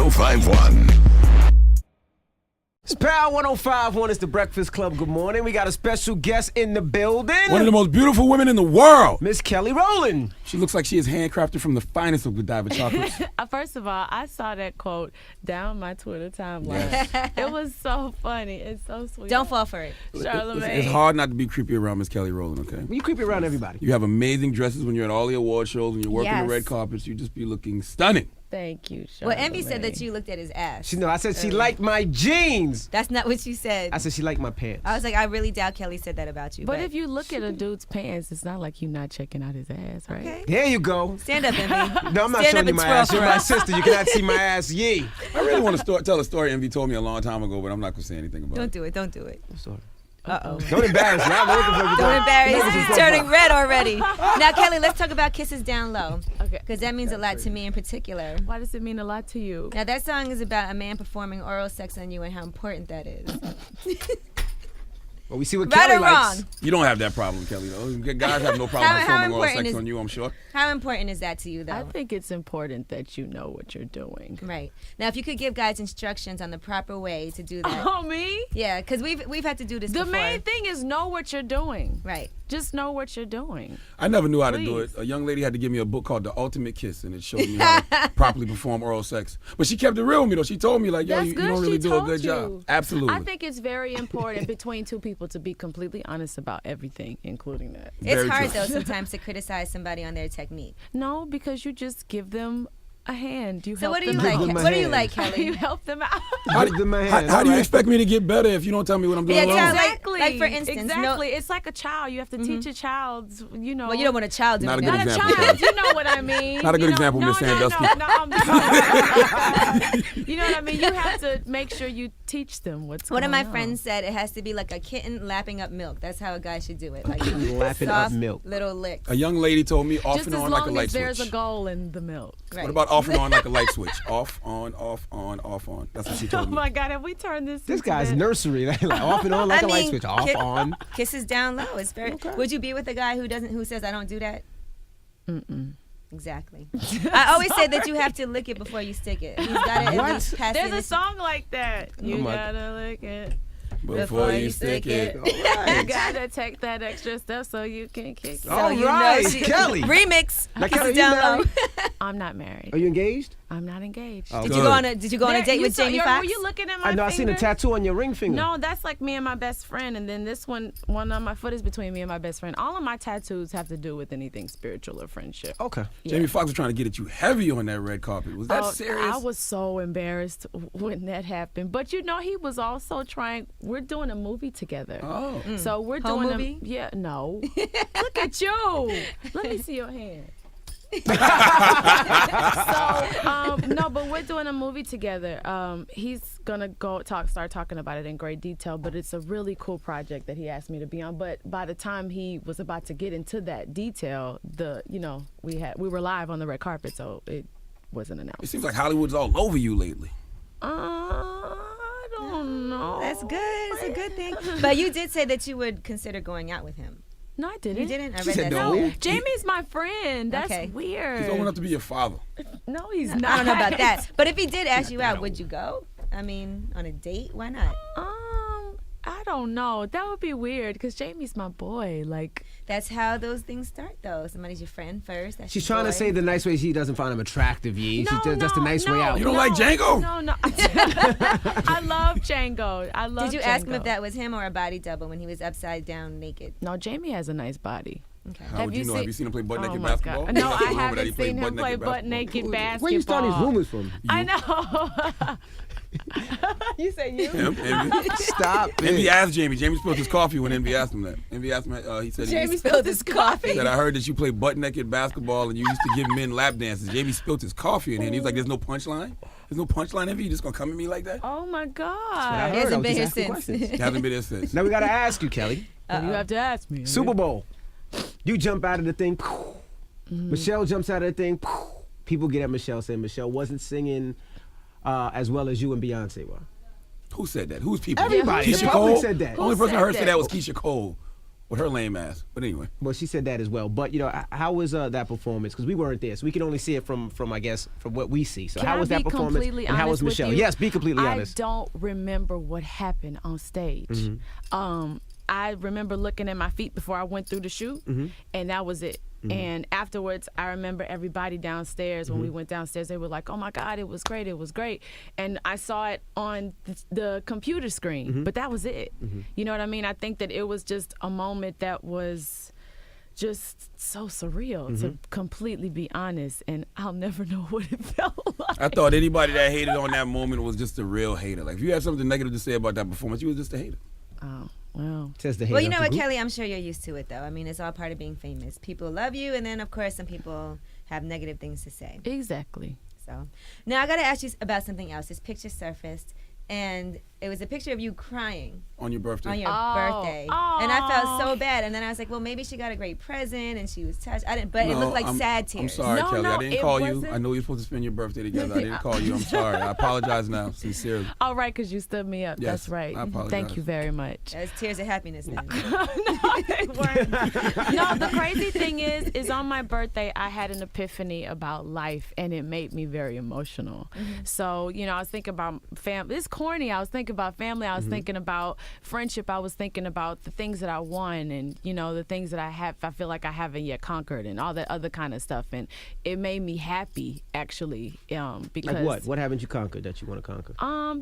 1051. It's Power 1051. It's the Breakfast Club. Good morning. We got a special guest in the building. One of the most beautiful women in the world. Miss Kelly Rowland. She looks like she is handcrafted from the finest of Godiva chocolates. First of all, I saw that quote down my Twitter timeline. It was so funny. It's so sweet. Don't fall for it. Charlamagne. It's hard not to be creepy around Miss Kelly Rowland, okay? You creepy around everybody. You have amazing dresses when you're at all the award shows, when you're working the Yes. red carpets. You just be looking stunning. Thank you, Charlamagne. Well, Envy said that you looked at his ass. I said she liked my jeans. That's not what you said. I said she liked my pants. I was like, I really doubt Kelly said that about you. But if you look at a dude's pants, it's not like you're not checking out his ass, right? Okay. There you go. Stand up, Envy. No, I'm not Stand showing up you and my twirl ass. You're for my us. sister. You cannot see my ass. Yee. I really want to tell a story Envy told me a long time ago, but I'm not going to say anything about Don't it. do it. Don't do it. Sorry. Uh-oh. Don't embarrass me. I'm looking for you. Don't embarrass. He's turning red already. Now, Kelly, let's talk about Kisses Down Low. Okay. Because that means a lot to me in particular. Why does it mean a lot to you? Now, that song is about a man performing oral sex on you and how important that is. Well, we see what Right Kelly or likes. wrong? You don't have that problem, Kelly, though. Guys have no problem How performing oral important sex is- on you, I'm sure. How important is that to you, though? I think it's important that you know what you're doing. Right. Now, if you could give guys instructions on the proper way to do that. Oh, me? Yeah, because we've had to do this The before. main thing is know what you're doing. Right. Just know what you're doing. I never knew how to do it. Please. A young lady had to give me a book called The Ultimate Kiss, and it showed me how to properly perform oral sex. But she kept it real with me, though. She told me, like, yo, That's you good. don't really She do a told good you. job. Absolutely. I think it's very important between two people to be completely honest about everything, including that. It's Very hard, true. though, sometimes to criticize somebody on their technique. No, because you just give them a hand. You So help what do you them like? out. Give them a What do you hand. like, You Kelly? help them out. How do, Give them a how, hand. how do you All right. expect me to get better if you don't tell me what I'm doing Yeah, wrong? yeah, Exactly. Like, for instance, no- exactly. It's like a child. You have to teach a child, you know. Well, you don't want a child doing Not a that. good Not example, a child. Kelly. You know what I mean. Not a good You know- example, no, Miss no, Sandusky. No, you know what I mean? You have to make sure you teach them what's One of going my on. friends said it has to be like a kitten lapping up milk. That's how a guy should do it. Like Lapping up soft milk. little licks. A young lady told me off Just and as on like a long light as there's switch. a goal in the milk. Right. What about off and on like a light switch? Off, on, off, on, off, on. That's what she Oh told me. my God, have we turned this This into guy's that? nursery. Like off and on like a light switch. Off, on. Kisses down low. It's very. Okay. Would you be with a guy who says I don't do that? Exactly. I always say that you have to lick it before you stick it. He's got to at What? least pass There's it. a song like that. You my- gotta lick it. Before you stick it. All You right. gotta take that extra step so you can kick it. So All you know right, she- Kelly. Remix. Now, Kisses Kelly, you down low. married? I'm not married. Are you engaged? I'm not engaged. Oh, Did good. you go on a Did you go on a There- date you with saw- Jamie you're- Foxx? Were you looking at my I know. I seen a finger? tattoo on your ring finger. No, that's like me and my best friend, and then this one on my foot is between me and my best friend. All of my tattoos have to do with anything spiritual or friendship. Okay. Jamie Foxx was trying to get at you heavy on that red carpet. Was that Oh, serious? I was so embarrassed when that happened. But you know, he was also trying. We're doing a movie together. Oh. So we're Home doing movie? Yeah, no. Look at you. Let me see your hand. No, but we're doing a movie together. He's gonna start talking about it in great detail, but it's a really cool project that he asked me to be on. But by the time he was about to get into that detail, we were live on the red carpet, so it wasn't It announced. seems like Hollywood's all over you lately. I don't know. That's good. It's a good thing. But you did say that you would consider going out with him. No, I didn't. You didn't? I She read said that no. somewhere. Jamie's my friend. That's Okay. weird. He's old enough to be your father. No, he's not. I don't know about that. But if he did ask you out, would you go? I mean, on a date? Why not? I don't know. That would be weird because Jamie's my boy. Like, That's how those things start, though. Somebody's your friend first. That's She's your trying to boy. say the nice way she doesn't find him attractive, Yee. no, That's the nice way out. You don't like Django? No. I love Django. I love. Did you ask him if Django. that was him or a body double when he was upside down naked? No, Jamie has a nice body. Okay. How would you know? Have you seen him play butt naked Oh my basketball? God. No, That's I the rumor that he haven't played seen him play butt naked basketball. Where you starting these rumors from? I know. You say you? Him, Envy. Stop Envy it. asked Jamie. Jamie spilled his coffee when Envy asked him that. Envy asked him, he said, Jamie spilled his coffee. he said, I heard that you play butt naked basketball and you used to give men lap dances. Jamie spilled his coffee in here and he was like, there's no punchline? There's no punchline, Envy? You just gonna come at me like that? Oh my I God. heard. He I hasn't was been here just asking since. questions. He hasn't been there since. Now we gotta ask you, Kelly. You have to ask me. Super Bowl. You jump out of the thing. Michelle jumps out of the thing. People get at Michelle saying Michelle wasn't singing as well as you and Beyonce were. Who said that? Who's people? Everybody. Keisha The public Cole? said that. The only Who person I said heard say that? that was Keisha Cole. with her lame ass. But anyway. Well, she said that as well. But, you know, how was that performance? Because we weren't there, so we can only see it from I guess, from what we see. So Can how I was be that performance? completely And how was honest with Michelle? you? Yes, be completely honest. I don't remember what happened on stage. I remember looking at my feet before I went through the shoot, and that was it. And afterwards, I remember everybody downstairs, when we went downstairs, they were like, oh my God, it was great, it was great. And I saw it on the computer screen, but that was it. You know what I mean? I think that it was just a moment that was just so surreal, to completely be honest, and I'll never know what it felt like. I thought anybody that hated on that moment was just a real hater. Like, if you have something negative to say about that performance, you was just a hater. Oh, well. Says the Well, you hater know of the what, group. Kelly? I'm sure you're used to it, though. I mean, it's all part of being famous. People love you, and then, of course, some people have negative things to say. Exactly. So now I got to ask you about something else. This picture surfaced, and it was a picture of you crying On your birthday. on your Oh. birthday, and I felt so bad. And then I was like, well, maybe she got a great present, and she was touched. I didn't, but it looked like sad tears. I'm sorry, No, Kelly. no, I didn't it call you. wasn't. I know you're supposed to spend your birthday together. I didn't call you. I'm sorry. I apologize now, sincerely. All right, because you stood me up. Yes, That's right. I apologize. Thank you very much. That was tears of happiness then. No, they weren't. No, the crazy thing is on my birthday, I had an epiphany about life, and it made me very emotional. So, you know, I was thinking about family. It's corny. I was thinking about family. I was thinking about friendship. I was thinking about the things that I won, and, you know, the things that I feel like I haven't yet conquered, and all that other kind of stuff. And it made me happy, actually, because Like what? What haven't you conquered that you want to conquer?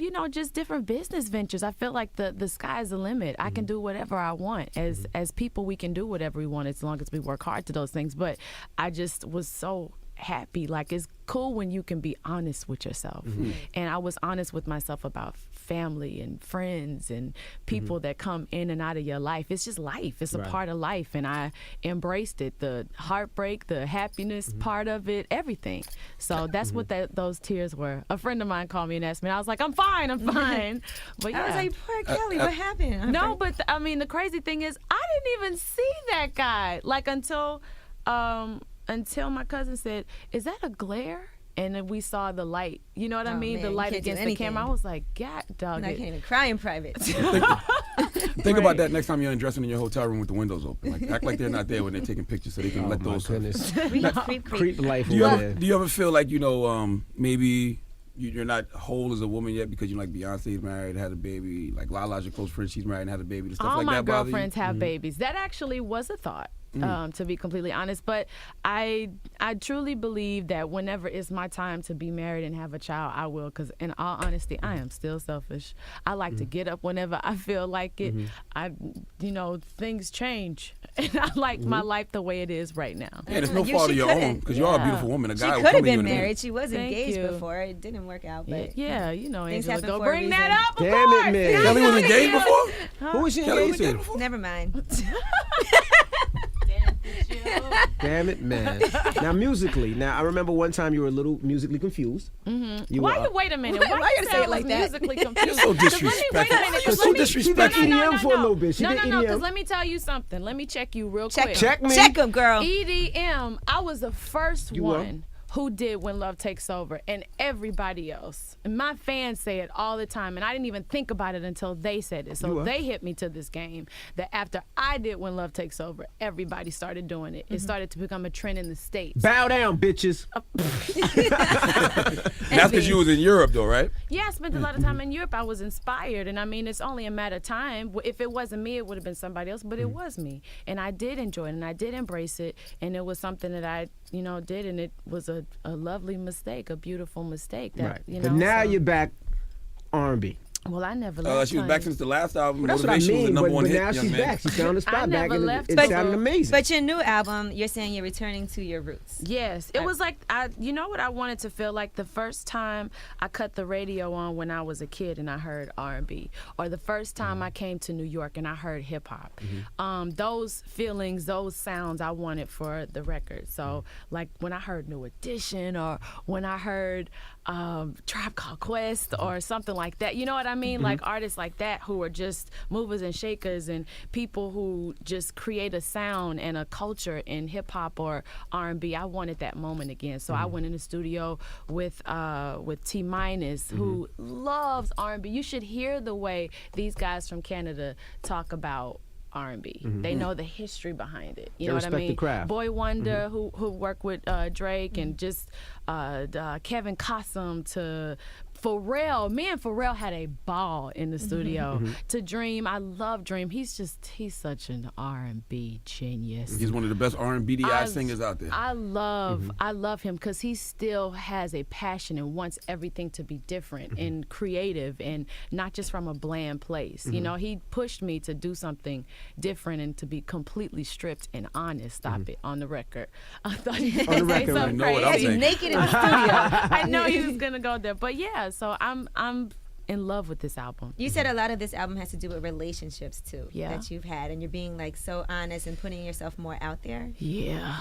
you know, just different business ventures. I feel like the sky's the limit. I can do whatever I want. As people, we can do whatever we want as long as we work hard to those things. But I just was so happy. Like, it's cool when you can be honest with yourself. And I was honest with myself about family and friends and people that come in and out of your life. It's just life. It's a part of life, and I embraced it. The heartbreak, the happiness part of it, everything. So that's what those tears were. A friend of mine called me and asked me, and I was like, I'm fine. But yeah. I was like, poor Kelly, what happened? No, but I mean, the crazy thing is, I didn't even see that guy, like, until my cousin said, is that a glare? And then we saw the light. You know what I mean? Man, The you light can't do against the anything. camera. I was like, God, dog. I can't even cry in private. Think about that next time you're undressing in your hotel room with the windows open. Like, act like they're not there when they're taking pictures, so they can let my those. goodness. creep. Creep life Do you over ever there. do you ever feel like, you know, maybe you're not whole as a woman yet because, you know, like Beyonce's married, had a baby, like Lala's your close friend, she's married and had a baby, and stuff All like my that bother you? girlfriends have babies. That actually was a thought, to be completely honest. But I truly believe that whenever it's my time to be married and have a child, I will. Because in all honesty, I am still selfish. I like to get up whenever I feel like it. Things change, and I like my life the way it is right now. Yeah, there's no You- fault she of your own couldn't. because you are a Yeah. beautiful woman. A She guy will could come have in you been in a minute. married. She was Thank engaged you. before. It didn't work out. But Yeah, you know, Things Angela, happen go for a bring reason. that up. Of Damn it, course. man. Kelly was engaged before? Who was she Kelly was engaged to? engaged before? never mind. Damn it, man. Now, musically. Now, I remember one time you were a little musically confused. You Why were, you wait a minute? Why you gotta say it like that? Musically confused. So 'Cause let me- disrespectful. Wait a minute. 'cause You're so let me- disrespectful. She did EDM for a little bit. She no, did no, EDM. because let me tell you something. Let me check you real Check quick. Check me. Check him, girl. EDM, I was the first You were? one who did When Love Takes Over, and everybody else. And my fans say it all the time, and I didn't even think about it until they said it. You So were? they hit me to this game that after I did When Love Takes Over, everybody started doing it. It started to become a trend in the States. Bow down, bitches. That's because you was in Europe, though, right? Yeah, I spent a lot of time in Europe. I was inspired, and I mean, it's only a matter of time. If it wasn't me, it would have been somebody else, but it was me. And I did enjoy it, and I did embrace it, and it was something that I, did, and it was a lovely mistake, a beautiful mistake. That, Right. But now you're back R&B. Well, I never left. She was back since the last album. That's what I Motivation was the mean, number but one hit, now young she's man. back. She found a spot I back, never and left, it but- sounded amazing. But your new album, you're saying you're returning to your roots. Yes, it was like you know what I wanted to feel like the first time I cut the radio on when I was a kid and I heard R&B, or the first time I came to New York and I heard hip hop. Those feelings, those sounds I wanted for the record. So like when I heard New Edition, or when I heard Tribe Called Quest, or something like that. You know what I mean? Like artists like that who are just movers and shakers, and people who just create a sound and a culture in hip hop or R&B. I wanted that moment again, so I went in the studio with T Minus, who loves R&B. You should hear the way these guys from Canada talk about R&B. They know the history behind it. You They know what I respect mean? the craft. Boy Wonder, who worked with Drake, and just Kevin Cossum to Pharrell. Me and Pharrell had a ball in the studio. To Dream, I love Dream. He's such an R&B genius. He's one of the best R&B singers out there. I love him because he still has a passion and wants everything to be different and creative and not just from a bland place. You know, he pushed me to do something different and to be completely stripped and honest. Stop it on the record. I thought he was On the gonna say record, something know what I'm crazy. saying. Naked in the studio. I know he was gonna go there, but yeah. So I'm in love with this album. You said a lot of this album has to do with relationships too, Yeah. that you've had, and you're being like so honest and putting yourself more out there. Yeah.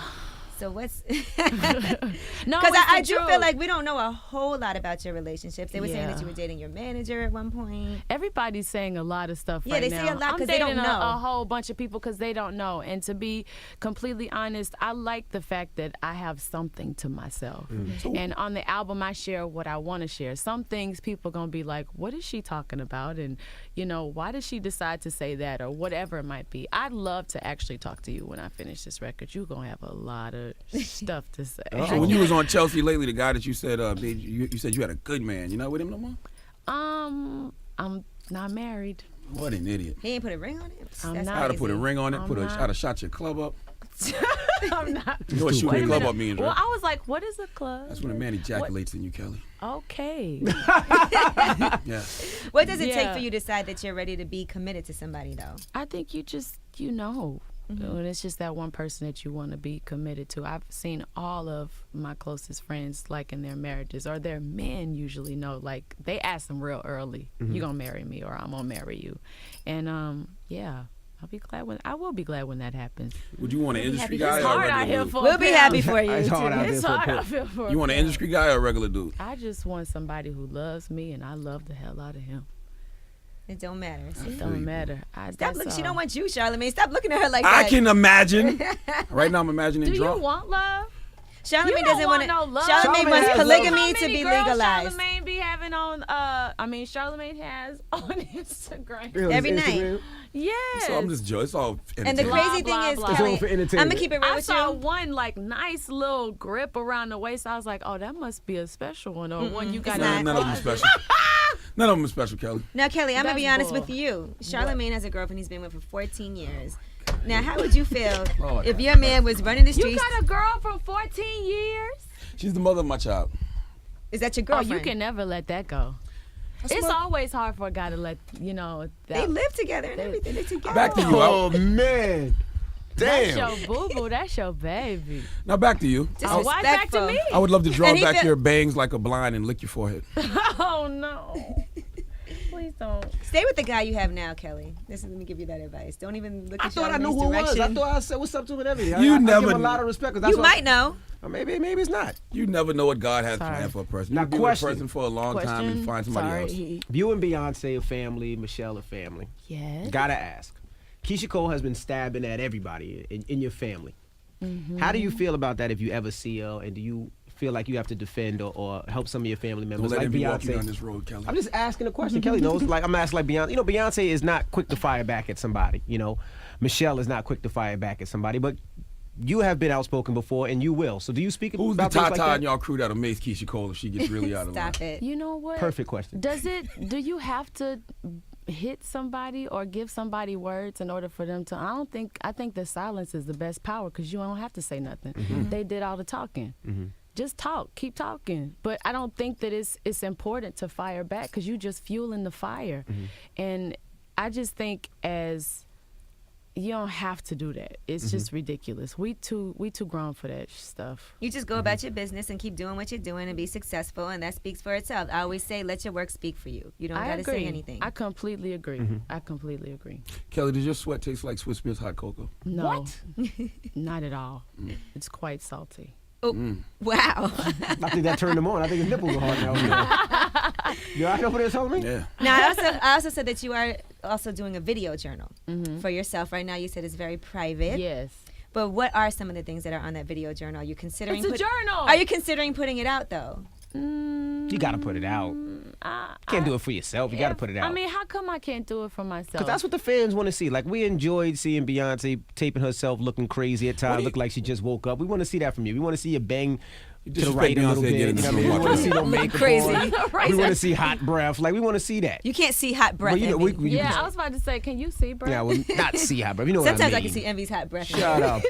So what's? No, Because it's I the do truth. feel like we don't know a whole lot about your relationships. They were saying that Yeah. you were dating your manager at one point. Everybody's saying a lot of stuff Yeah, right they now. say a lot I'm 'cause they don't dating know. a whole bunch of people because they don't know. And to be completely honest, I like the fact that I have something to myself. And on the album, I share what I want to share. Some things people going to be like, what is she talking about? And, you know, why did she decide to say that or whatever it might be? I'd love to actually talk to you when I finish this record. You're going to have a lot of stuff to say. So when you was on Chelsea lately, the guy that you said you said you had a good man. You not with him no more? I'm not married. What an idiot! He ain't put a ring on it. I'm That's not. I'd have put a crazy. ring on it. I'm I'd not. have shot your club up. I'm not. You know what shooting Wait a a club minute. up means, Well, right? I was like, what is a club? That's when a man ejaculates in you, Kelly. Okay. Yeah. What does it take Yeah. for you to decide that you're ready to be committed to somebody, though? I think you know. And it's just that one person that you want to be committed to. I've seen all of my closest friends, like in their marriages, or their men usually know. Like they ask them real early, "You gonna marry me, or I'm gonna marry you?" And yeah, I will be glad when that happens. Would you want an industry happy. guy It's or a hard regular out here dude? for. We'll a be pimp. happy for you. It's hard too. out It's there for a hard pimp. out here for. You want an industry guy or a regular dude? I just want somebody who loves me, and I love the hell out of him. It don't matter. See? It don't matter. Stop looking. She don't want you, Charlamagne. Stop looking at her like I that. can imagine. Right now, I'm imagining Do drunk. you want love? Charlamagne You don't doesn't want to. no love. Charlamagne Charlamagne wants has polygamy How to many be girls legalized. Charlamagne be having on. Charlamagne has on Instagram. Really, Every it's night. Instagram? Yes. So I'm just joking. It's all And the entertainment. crazy Blah, thing is, blah, It's Kelly, all for I'm entertainment. gonna keep it real I with saw you. one like nice little grip around the waist. I was like, oh, that must be a special one, or one you got It's in not. the None of them closet. special. None of them are special, Kelly. Now, Kelly, I'm gonna That's be honest bull. with you. Charlamagne has a girlfriend he's been with for 14 years. Now, how would you feel Lord if have your man was running the You streets? got a girl from 14 years? She's the mother of my child. Is that your Oh, girlfriend? you can never let that go. It's always hard for a guy to let, that. They live together and everything. They're together. Back to you. Oh man, That's damn. your boo-boo. That's your baby. Now back to you. Oh, why back to Disrespectful. me? I would love to draw And he back feel- your bangs like a blind and lick your forehead. Oh, no. Please don't. Stay with the guy you have now, Kelly. Let me give you that advice. Don't even look I at thought I knew Charlamagne's who it was. I direction. thought I said what's up to him and everything. You I never give him a knew. lot of respect. 'Cause that's You what- might know. Maybe it's not. You never know what God has Sorry. planned for a person. Now, You can be with a question. person for a long time and find somebody else. Sorry. You and Beyonce a family, Michelle a family. Yes. Gotta ask. Keisha Cole has been stabbing at everybody in your family. How do you feel about that if you ever see her, and do you feel like you have to defend or help some of your family Don't members let like him be walking down Beyonce? this road, Kelly. I'm just asking a question. Kelly knows. Like I'm asking, like Beyonce. You know, Beyonce is not quick to fire back at somebody. You know, Michelle is not quick to fire back at somebody. But you have been outspoken before, and you will. So do you speak Who's the about things Tata like in that? y'all crew that'll mace Keisha Cole if she gets really out of line? Stop it. You know what? Perfect question. Do you have to hit somebody or give somebody words in order for them to? I think the silence is the best power because you don't have to say nothing. They did all the talking. Just talk, keep talking. But I don't think that it's important to fire back because you just fueling the fire. And I just think you don't have to do that. It's just ridiculous. We too grown for that stuff. You just go about your business and keep doing what you're doing and be successful, and that speaks for itself. I always say, let your work speak for you. You don't I got to agree. say anything. I completely agree. I completely agree. Kelly, does your sweat taste like Swiss Miss hot cocoa? No, not at all. It's quite salty. Oh, wow. I think that turned him on. I think his nipples are hard now. You all know what they're telling me? Yeah. Now, I also said that you are also doing a video journal for yourself. Right now, you said it's very private. Yes. But what are some of the things that are on that video journal? Are you considering? It's a journal. Are you considering putting it out though? You got to put it out. can't do it for yourself. You got to put it out. I mean, how come I can't do it for myself? Because that's what the fans want to see. Like, we enjoyed seeing Beyonce taping herself looking crazy at times, look like she just woke up. We want to see that from you. We want to see you bang to the right a little bit. You know what I mean? We want to see no makeup crazy. on. We want to see hot breath. Like, we want to see that. You can't see hot breath. But, you know, Envy. I was about to say, can you see, bro? Yeah, well, not see hot breath. You know what I mean. Sometimes I can see Envy's hot breath. Shut up.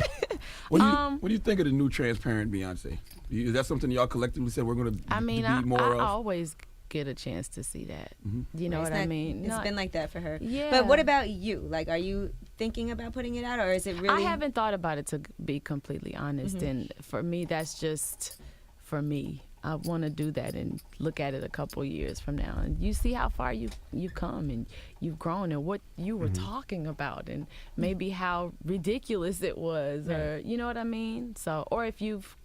What do you think of the new transparent Beyonce? Is that something y'all collectively said we're going to be more I of? always get a chance to see that. You know what I mean? It's been like that for her. Yeah. But what about you? Like, are you thinking about putting it out, or is it really? I haven't thought about it, to be completely honest. And for me, that's just for me. I want to do that and look at it a couple years from now, and you see how far you come and you've grown and what you were talking about, and maybe how ridiculous it was, or you know what I mean. So, or if you've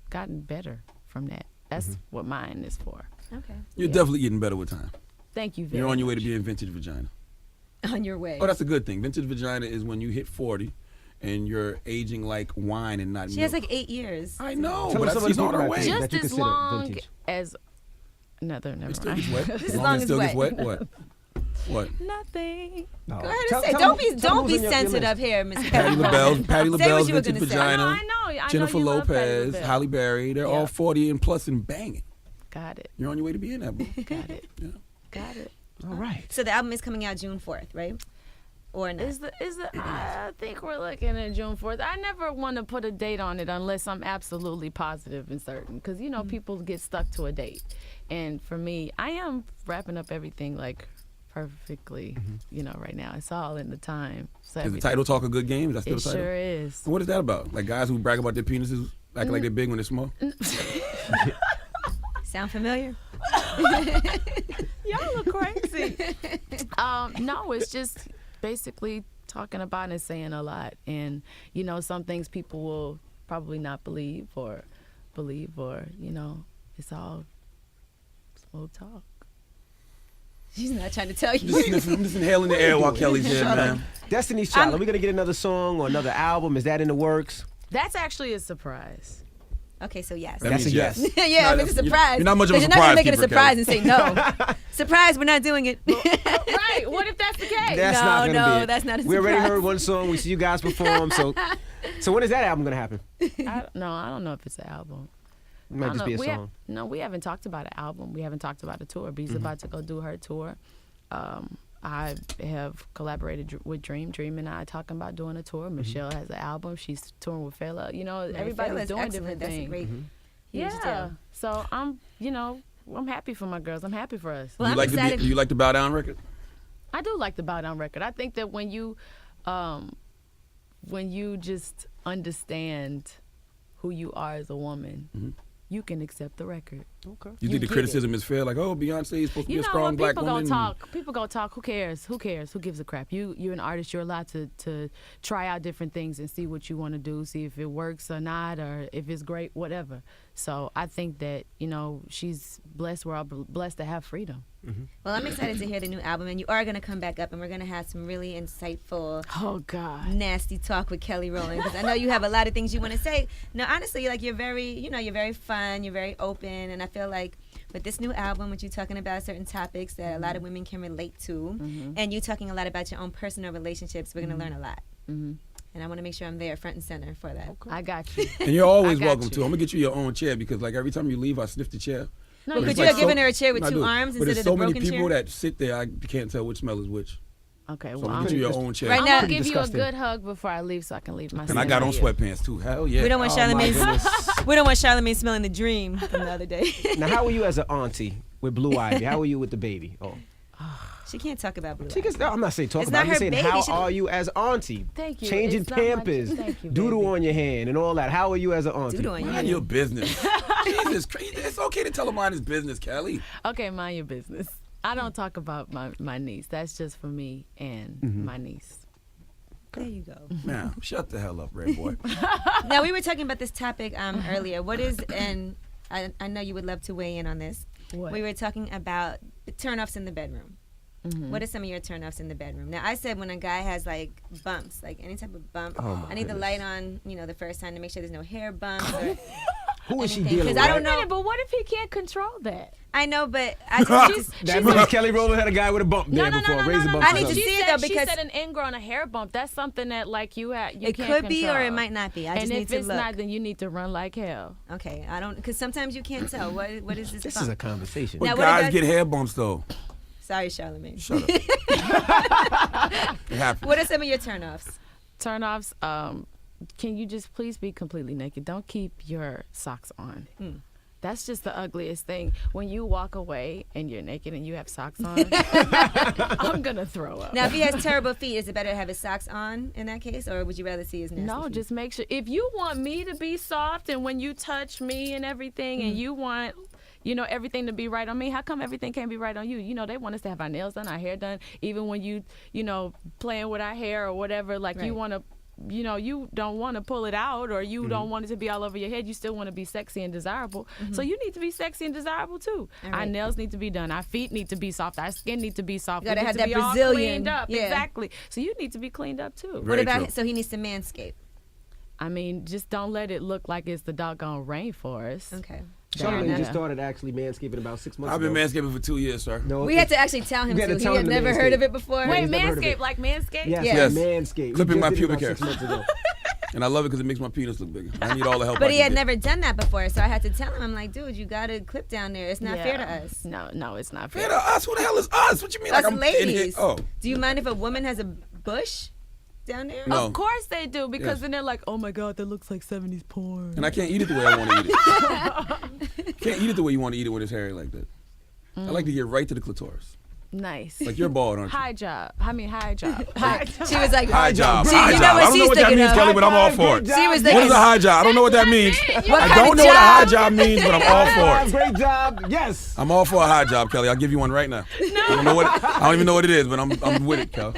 gotten better from that. That's what mine is for. Okay. You're definitely getting better with time. Thank you very much. You're on your way to being vintage vagina. On your way. Oh, that's a good thing. Vintage vagina is when you hit 40 and you're aging like wine and not milk. She has like 8 years. I know, Tell me but some of she's the on her people way. that Just that you as consider long vintage. as never It still mind. gets wet. As As long long as as it still gets wet. wet. What? What? Nothing. No. Go ahead and Tell- say. tell Don't me- be tell me don't who's be on your sensitive list. here, Miss Patty Patty LaBelle, Patty Say LaBelle's what you were vintage gonna say. I know, vagina. I know. Jennifer you love Patti Lopez, LaBelle. Halle Berry, they're all 40 and plus and banging. Got it. You're on your way to being that, boo. Got it. Yeah. Got it. All right. So the album is coming out June 4th, right? Or not? I think we're looking at June 4th. I never want to put a date on it unless I'm absolutely positive and certain, because people get stuck to a date, and for me, I am wrapping up everything like perfectly. Right now it's all in the time. So Is the title Talk a Good Game? Is that still it the title? sure is. What is that about? Like guys who brag about their penises acting like they're big when they're small? Sound familiar? Y'all look crazy. No, it's just basically talking about and saying a lot, and some things people will probably not believe, or it's all smooth talk. She's not trying to tell you. I'm just inhaling the air while Kelly's here, man. Destiny's Child. Are we gonna get another song or another album? Is that in the works? That's actually a surprise. Okay, so yes. That That's means a yes. Yeah, No, it's a surprise. you're not much of a But you're not gonna surprise make it a keeper, surprise Kelly. and say no. Surprise, we're not doing it. Right? What if that's the case? That's No, not gonna no, be it. that's not a We already surprise. heard one song. We see you guys perform. So when is that album gonna happen? I don't know if it's an album. It might just be a song. We haven't talked about an album. We haven't talked about a tour. B's about to go do her tour. I have collaborated with Dream. Dream and I are talking about doing a tour. Michelle has an album. She's touring with Fela. Everybody's doing excellent. different That's a things. great. huge Yeah. deal. So I'm happy for my girls. I'm happy for us. Well, I'm Do excited. you like the Bow Down record? I do like the Bow Down record. I think that when you just understand who you are as a woman, you can accept the record. Okay. You think the get criticism is fair? Like, oh, Beyonce is supposed to be a strong black woman. People go talk. Who cares? Who gives a crap? You're an artist. You're allowed to try out different things and see what you want to do, see if it works or not, or if it's great, whatever. So I think that she's blessed. We're all blessed to have freedom. Well, I'm excited to hear the new album, and you are going to come back up, and we're going to have some really insightful, Oh God. nasty talk with Kelly Rowland, because I know you have a lot of things you want to say. No, honestly, like you're very fun, you're very open, and I feel like with this new album, with you talking about certain topics that a lot of women can relate to, and you talking a lot about your own personal relationships, we're going to learn a lot. And I want to make sure I'm there front and center for that. I got you. And you're always I got welcome you. to. I'm gonna get you your own chair because like every time you leave, I sniff the chair. No, But you could It's you like have given her a chair with I two do. arms But instead there's of so the many broken people chair? that sit there, I can't tell which smell is which. Okay, So well, I'm I'm gonna get you your own chair. Right I'm now- gonna give you a disgusting. good hug before I leave, so I can leave my. And I got on sweatpants too. Hell yeah. We don't want Oh, my Charlamagne. goodness. We don't want Charlamagne smelling the dream from the other day. Now, how are you as an auntie with Blue Ivy? How are you with the baby? Oh, She can't talk about blue. she can, I'm not saying talk It's about. not I'm just her saying baby. how She- are you as auntie? Thank you. Changing It's not my- Pampers, thank you, doodle baby. on your hand, and all that. How are you as an auntie? Doodle on your Mind hand. your business. Jesus Christ. It's okay to tell him mind his business, Kelly. Okay, mind your business. I don't talk about my niece. That's just for me and my niece. There you go. Now, shut the hell up, Red Boy. Now we were talking about this topic earlier. What is, and I know you would love to weigh in on this. What? We were talking about turnoffs in the bedroom. What are some of your turnoffs in the bedroom? Now I said when a guy has like bumps, like any type of bump, Oh, my I need the goodness. light on, the first time to make sure there's no hair bumps. Or, Who is she anything, dealing 'cause with? I don't know. But what if he can't control that? I know, but I just That means Kelly Rowland had a guy with a bump there before, razor bump. I or need to something. see it, though, because- she said an ingrown, a hair bump. That's something that like you it can't could be or control. it might not be. I just and need if to it's look. not, then you need to run like hell. Okay, I don't, because sometimes you can't tell. What is this? This bump? is a conversation. Now, But what guys about- get hair bumps though. Sorry, Charlamagne. Shut up. It happens. What are some of your turnoffs? Turnoffs. Can you just please be completely naked? Don't keep your socks on. That's just the ugliest thing. When you walk away and you're naked and you have socks on, I'm gonna throw up. Now, if he has terrible feet, is it better to have his socks on in that case, or would you rather see his nasty No, feet? just make sure. If you want me to be soft and when you touch me and everything, and you want, everything to be right on me, how come everything can't be right on you? They want us to have our nails done, our hair done, even when you playing with our hair or whatever. Like you Right. want to. You don't want to pull it out, or you don't want it to be all over your head. You still want to be sexy and desirable. So you need to be sexy and desirable too. All Our right. nails need to be done. Our feet need to be soft. Our skin need to be soft. You gotta We have need to that be all Brazilian, cleaned up. yeah. Exactly. So you need to be cleaned up too. What Very about true. so he needs to manscape? I mean, just don't let it look like it's the doggone rainforest. Okay. Charlamagne Yeah. just started actually manscaping about 6 months I've ago. been manscaping for 2 years, sir. No, We had to actually tell him You had to. to tell He him had to never manscape. heard of it before. Wait, he's never heard of Manscaped, it. like Manscaped? Yes, Yes. manscape. Clipping We my just did it pubic about hair. 6 months ago. And I love it because it makes my penis look bigger. I need all the help I But he can had get. never done that before, so I had to tell him. I'm like, dude, you got to clip down there. It's not fair to us. No, it's not fair. Fair to us? Who the hell is us? What you mean? Us like I'm in here? ladies. Oh. Do you mind if a woman has a bush down there? No. Of course they do, because Yes. then they're like, oh my God, that looks like 70s porn. And I can't eat it the way I want to eat it. Can't eat it the way you want to eat it when it's hairy like that. I like to get right to the clitoris. Nice. Like you're bald, aren't you? High job. High job. She was like, High job. See, High you know job. what I don't know she's what that thinking means, of. Kelly, but I'm all for it. She was What is thinking, a high job? I don't know what that means. What I kind don't of know what a high job? job means, but I'm all for it. Great job. Yes. I'm all for a high job, Kelly. I'll give you one right now. I don't even know what it is, but I'm with it, Kel.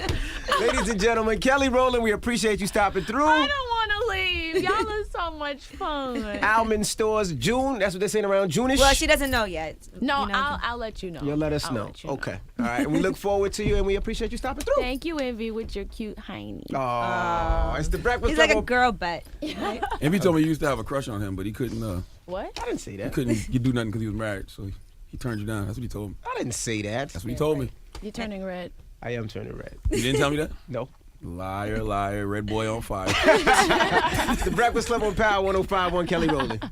Ladies and gentlemen, Kelly Rowland, we appreciate you stopping through. I don't want to leave. Y'all are so much fun. Almond Stores, June. That's what they're saying around June-ish. well, she doesn't know yet. No, You know? I'll let you know. You'll let us I'll know. let you know. Okay. All right. And we look forward to you, and we appreciate you stopping through. Thank you, Envy, with your cute hiney. Oh, it's the breakfast He's like a Club. girl butt. And he told me you used to have a crush on him, but he couldn't. What? I didn't say He that. couldn't do nothing because he was married, so he turned you down. That's what he told me. I didn't say that. That's what he told me. You're turning red. I am turning red. You didn't tell me that? No. Liar, liar, red boy on fire. It's the Breakfast Club on Power 105.1 Kelly Rowland.